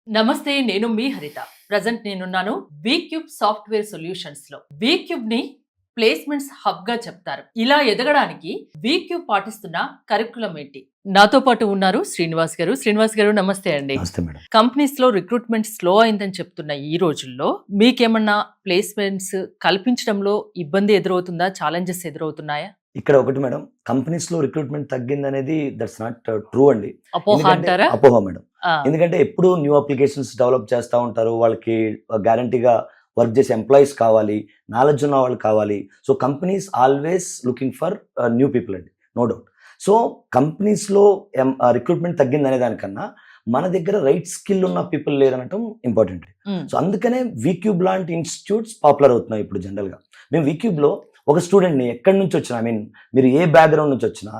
నమస్తే, నేను మీ హరిత. ప్రజెంట్ నేనున్నాను వీక్యూబ్ సాఫ్ట్వేర్ సొల్యూషన్స్ లో. వీక్యూబ్ ని ప్లేస్మెంట్స్ హబ్ గా చెప్తారు. ఇలా ఎదగడానికి వీక్యూబ్ పాటిస్తున్న కరికులం ఏంటి? నాతో పాటు ఉన్నారు శ్రీనివాస్ గారు. శ్రీనివాస్ గారు, నమస్తే అండి. కంపెనీస్ లో రిక్రూట్మెంట్ స్లో అయిందని చెప్తున్న ఈ రోజుల్లో మీకేమన్నా ప్లేస్మెంట్స్ కల్పించడంలో ఇబ్బంది ఎదురవుతుందా? ఛాలెంజెస్ ఎదురవుతున్నాయా? ఇక్కడ ఒకటి మేడం, కంపెనీస్ లో రిక్రూట్మెంట్ తగ్గింది అనేది దట్స్ నాట్ ట్రూ అండి. అపోహ అంటారా? అపోహ మేడం. ఎందుకంటే ఎప్పుడు న్యూ అప్లికేషన్స్ డెవలప్ చేస్తూ ఉంటారు. వాళ్ళకి గ్యారంటీగా వర్క్ చేసే ఎంప్లాయీస్ కావాలి, నాలెడ్జ్ ఉన్న వాళ్ళు కావాలి. So companies always looking for new people అండి, నో డౌట్. సో కంపెనీస్ లో రిక్రూట్మెంట్ తగ్గింది అనే దానికన్నా మన దగ్గర రైట్ స్కిల్ ఉన్న పీపుల్ లేరనటం ఇంపార్టెంట్. సో అందుకనే వీక్యూబ్ లాంటి ఇన్స్టిట్యూట్స్ పాపులర్ అవుతున్నాయి ఇప్పుడు. జనరల్ గా మేము వీక్యూబ్ లో ఒక స్టూడెంట్ని ఎక్కడి నుంచి వచ్చినా, ఐ మీన్ మీరు ఏ బ్యాక్గ్రౌండ్ నుంచి వచ్చినా,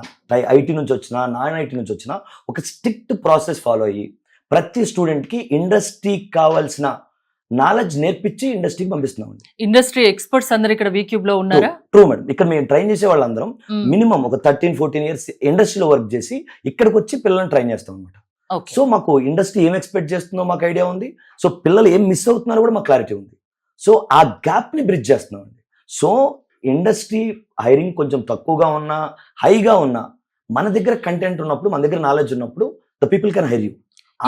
ఐటీ నుంచి వచ్చినా, నాన్ ఐటీ నుంచి వచ్చినా, ఒక స్ట్రిక్ట్ ప్రాసెస్ ఫాలో అయ్యి ప్రతి స్టూడెంట్కి ఇండస్ట్రీకి కావాల్సిన నాలెడ్జ్ నేర్పించి ఇండస్ట్రీకి పంపిస్తున్నాం. ఇండస్ట్రీ ఎక్స్పర్ట్స్ అందరు ఇక్కడ వీక్యూబ్ లో ఉన్నారా? True madam. ఇక్కడ మేము ట్రైన్ చేసే వాళ్ళందరం మినిమం ఒక 13-14 ఇయర్స్ ఇండస్ట్రీలో వర్క్ చేసి ఇక్కడికి వచ్చి పిల్లల్ని ట్రైన్ చేస్తాం అనమాట. సో మాకు ఇండస్ట్రీ ఏం ఎక్స్పెక్ట్ చేస్తుందో మాకు ఐడియా ఉంది. సో పిల్లలు ఏం మిస్ అవుతున్నారో కూడా మాకు క్లారిటీ ఉంది. సో ఆ గ్యాప్ ని బ్రిడ్జ్ చేస్తున్నాం అండి. సో ఇండస్ట్రీ హైరింగ్ కొంచెం తక్కువగా ఉన్నా, హైగా ఉన్నా, మన దగ్గర కంటెంట్ ఉన్నప్పుడు, మన దగ్గర నాలెడ్జ్ ఉన్నప్పుడు the people can hire you.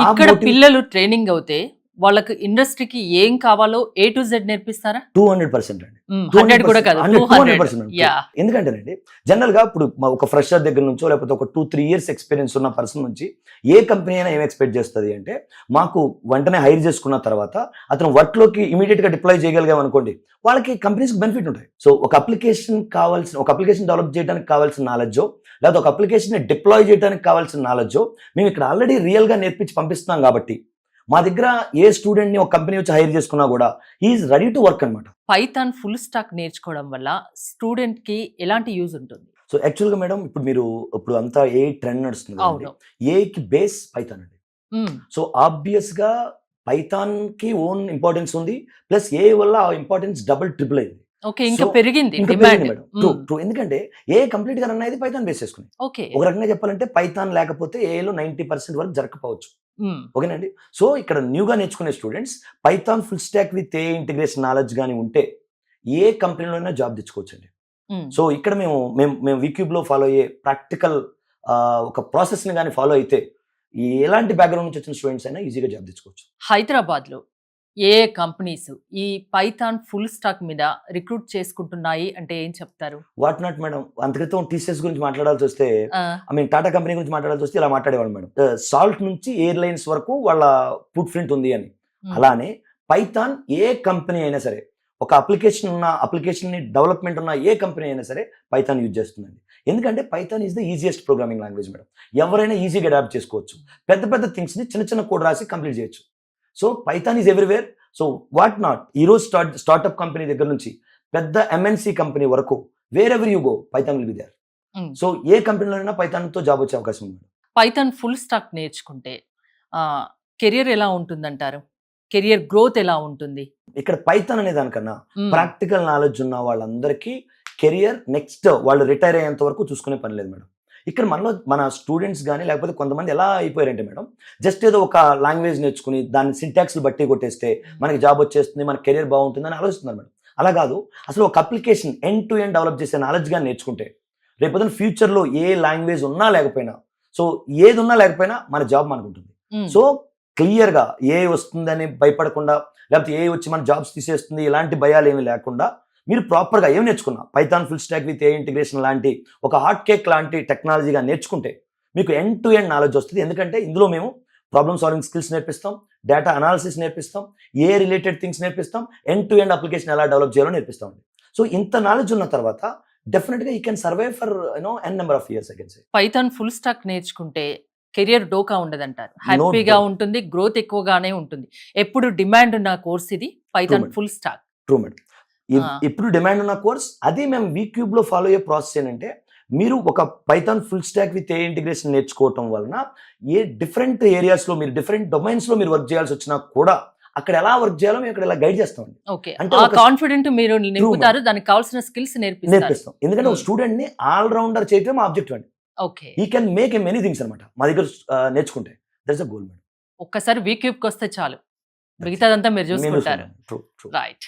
ఇక్కడ పిల్లలు ట్రైనింగ్ అవుతే వాళ్ళకి ఇండస్ట్రీకి ఏం కావాలో A to Z నేర్పిస్తారా? 200% అండి. 100 కూడా కాదు, 200%. ఎందుకంటేనండి జనరల్ గా ఇప్పుడు ఒక ఫ్రెషర్ దగ్గర నుంచో లేకపోతే ఒక 2-3 ఇయర్స్ ఎక్స్పీరియన్స్ ఉన్న పర్సన్ నుంచి ఏ కంపెనీ అయినా ఏం ఎక్స్పెక్ట్ చేస్తుంది అంటే, మాకు వెంటనే హైర్ చేసుకున్న తర్వాత అతను వర్క్ లోకి ఇమీడియట్ గా డిప్లాయ్ చేయగలిగాం అనుకోండి, వాళ్ళకి కంపెనీస్ బెనిఫిట్ ఉంటాయి. సో ఒక అప్లికేషన్ డెవలప్ చేయడానికి కావాల్సిన నాలెడ్జ్, లేదా ఒక అప్లికేషన్ డిప్లాయ్ చేయడానికి కావాల్సిన నాలెడ్జ్ మేము ఇక్కడ ఆల్రెడీ రియల్ గా నేర్పించి పంపిస్తున్నాం. కాబట్టి మా దగ్గర ఏ స్టూడెంట్ ని ఒక కంపెనీ వచ్చి హైర్ చేసుకున్నా కూడా ఈజ్ రెడీ టు వర్క్ అనమాట. పైథాన్ ఫుల్ స్టాక్ నేర్చుకోవడం వల్ల స్టూడెంట్ కి ఎలాంటి యూజ్ ఉంటుంది? సో యాక్చువల్ గా మేడం, ఇప్పుడు అంతా ఏ ట్రెండ్ నడుస్తుంది, ఏ కి బేస్ పైథాన్ అండి. సో ఆబ్వియస్ గా పైథాన్ కి ఓన్ ఇంపార్టెన్స్ ఉంది, ప్లస్ ఏ వల్ల ఆ ఇంపార్టెన్స్ డబుల్ ట్రిపుల్ అయింది. పెరిగింది. ఎందుకంటే ఏ కంప్లీట్ గా రన్ అయ్యేది పైథాన్ బేస్ చేసుకుని. ఒక రకంగా చెప్పాలంటే పైథాన్ లేకపోతే ఏలో 90% వరకు జరగకపోవచ్చు. ఓకేనండి. సో ఇక్కడ న్యూగా నేర్చుకునే students Python full stock with a integration knowledge కానీ ఉంటే ఏ కంపెనీలోనైనా జాబ్ తెచ్చుకోవచ్చండి. సో ఇక్కడ మేము వీక్యూబ్ లో ఫాలో అయ్యే ప్రాక్టికల్ ఒక ప్రాసెస్ ని కానీ ఫాలో అయితే ఎలాంటి బ్యాక్గ్రౌండ్ నుంచి వచ్చిన స్టూడెంట్స్ అయినా ఈజీగా జాబ్ తెచ్చుకోవచ్చు. హైదరాబాద్ లో ఏ కంపెనీస్ ఈ పైథాన్ ఫుల్ స్టాక్ మీద రిక్రూట్ చేసుకుంటున్నాయి అంటే ఏం చెప్తారు? What not madam. అంతక్రితం టీసీఎస్ గురించి మాట్లాడాల్సి వస్తే, ఐ మీన్ టాటా కంపెనీ గురించి మాట్లాడాల్సి వస్తే ఇలా మాట్లాడేవాడు మేడం. సాల్ట్ నుంచి ఎయిర్లైన్స్ వరకు వాళ్ళ ఫుట్ ప్రింట్ ఉంది అని. అలానే పైథాన్ ఏ కంపెనీ అయినా సరే, ఒక అప్లికేషన్ ని డెవలప్మెంట్ ఉన్న ఏ కంపెనీ అయినా సరే పైథాన్ యూజ్ చేస్తుందండి. ఎందుకంటే Python is the easiest programming language madam. ఎవరైనా ఈజీగా అడాప్ట్ చేసుకోవచ్చు. పెద్ద పెద్ద థింగ్స్ ని చిన్న చిన్న కోడ్ రాసి కంప్లీట్ చేయొచ్చు. So Python is everywhere. So what not, ఈరోజు స్టార్ట్అప్ కంపెనీ దగ్గర నుంచి పెద్ద MNC కంపెనీ వరకు wherever you go Python will be there. So ఏ కంపెనీలోనైనా పైథాన్ తో జాబ్ వచ్చే అవకాశం ఉంది. పైథాన్ ఫుల్ స్టాక్ నేర్చుకుంటే కెరియర్ ఎలా ఉంటుందంటారు? కెరియర్ గ్రోత్ ఎలా ఉంటుంది? ఇక్కడ పైథాన్ అనే దానికన్నా ప్రాక్టికల్ నాలెడ్జ్ ఉన్న వాళ్ళందరికీ కెరియర్ నెక్స్ట్ వాళ్ళు రిటైర్ అయ్యేంత వరకు చూసుకునే పని లేదు మేడం. ఇక్కడ మన స్టూడెంట్స్ కానీ లేకపోతే కొంతమంది ఎలా అయిపోయారంటే మేడం, జస్ట్ ఏదో ఒక లాంగ్వేజ్ నేర్చుకుని దాన్ని సింటాక్స్లు బట్టి కొట్టేస్తే మనకి జాబ్ వచ్చేస్తుంది, మన కెరియర్ బాగుంటుందని ఆలోచిస్తున్నారు మేడం. అలా కాదు. అసలు ఒక application end to end develop చేసే నాలెడ్జ్ కానీ నేర్చుకుంటే రేపు ఫ్యూచర్లో ఏ లాంగ్వేజ్ ఉన్నా లేకపోయినా, సో ఏది ఉన్నా లేకపోయినా మన జాబ్ మనకు ఉంటుంది. సో క్లియర్గా ఏ వస్తుందని భయపడకుండా, లేకపోతే ఏ వచ్చి మన జాబ్స్ తీసేస్తుంది ఇలాంటి భయాలు ఏమీ లేకుండా మీరు ప్రాపర్గా ఏం నేర్చుకున్నా, Python full stock with a integration లాంటి ఒక హాట్ కేక్ లాంటి టెక్నాలజీగా నేర్చుకుంటే మీకు ఎండ్ టు ఎండ్ నాలెడ్జ్ వస్తుంది. ఎందుకంటే ఇందులో మేము ప్రాబ్లమ్ సాల్వింగ్ స్కిల్స్ నేర్పిస్తాం, డేటా అనాలిసిస్ నేర్పిస్తాం, ఏ రిలేటెడ్ థింగ్స్ నేర్పిస్తాం, ఎండ్ టు ఎండ్ అప్లికేషన్ ఎలా డెవలప్ చేయాలో నేర్పిస్తాం. సో ఇంత నాలెడ్జ్ ఉన్న తర్వాత డెఫినెట్గా you can survive for n number of years. Again Python full stack నేర్చుకుంటే కెరియర్ డోకా ఉండదంటారు. హ్యాపీగా ఉంటుంది, గ్రోత్ ఎక్కువగానే ఉంటుంది. ఎప్పుడు డిమాండ్ ఉన్న కోర్స్ ఇది Python full stock. True madam. ఇప్పుడు డిమాండ్ ఉన్న కోర్స్ అది. మేము వీక్యూబ్ లో ఫాలో అయ్యే ప్రాసెస్ ఏంటంటే, మీరు ఒక Python full stock with a integration నేర్చుకోవటం వలన ఏ డిఫరెంట్ ఏరియాస్ లో మీరు డిఫరెంట్ డొమైన్స్ లో మీరు వర్క్ చేయాల్సి వచ్చినా కూడా అక్కడ ఎలా వర్క్ చేయాలో మేము ఇక్కడ ఇలా గైడ్ చేస్తాం. అంటే కాన్ఫిడెంట్ మీరు నింపుతారు, దానికి కావాల్సిన స్కిల్స్ నేర్పిస్తాం. ఎందుకంటే ఒక స్టూడెంట్ ని ఆల్ రౌండర్ చేయడం ఆబ్జెక్టివ్ అండి. ఈ కెన్ మేక్ మెనీ థింగ్స్ అనమాట మా దగ్గర నేర్చుకుంటే. That's a goal madam. ఒక్కసారి వీక్యూబ్కి వస్తే చాలు, మిగతాదంతా మీరు చూసుకుంటారు. True true. రైట్.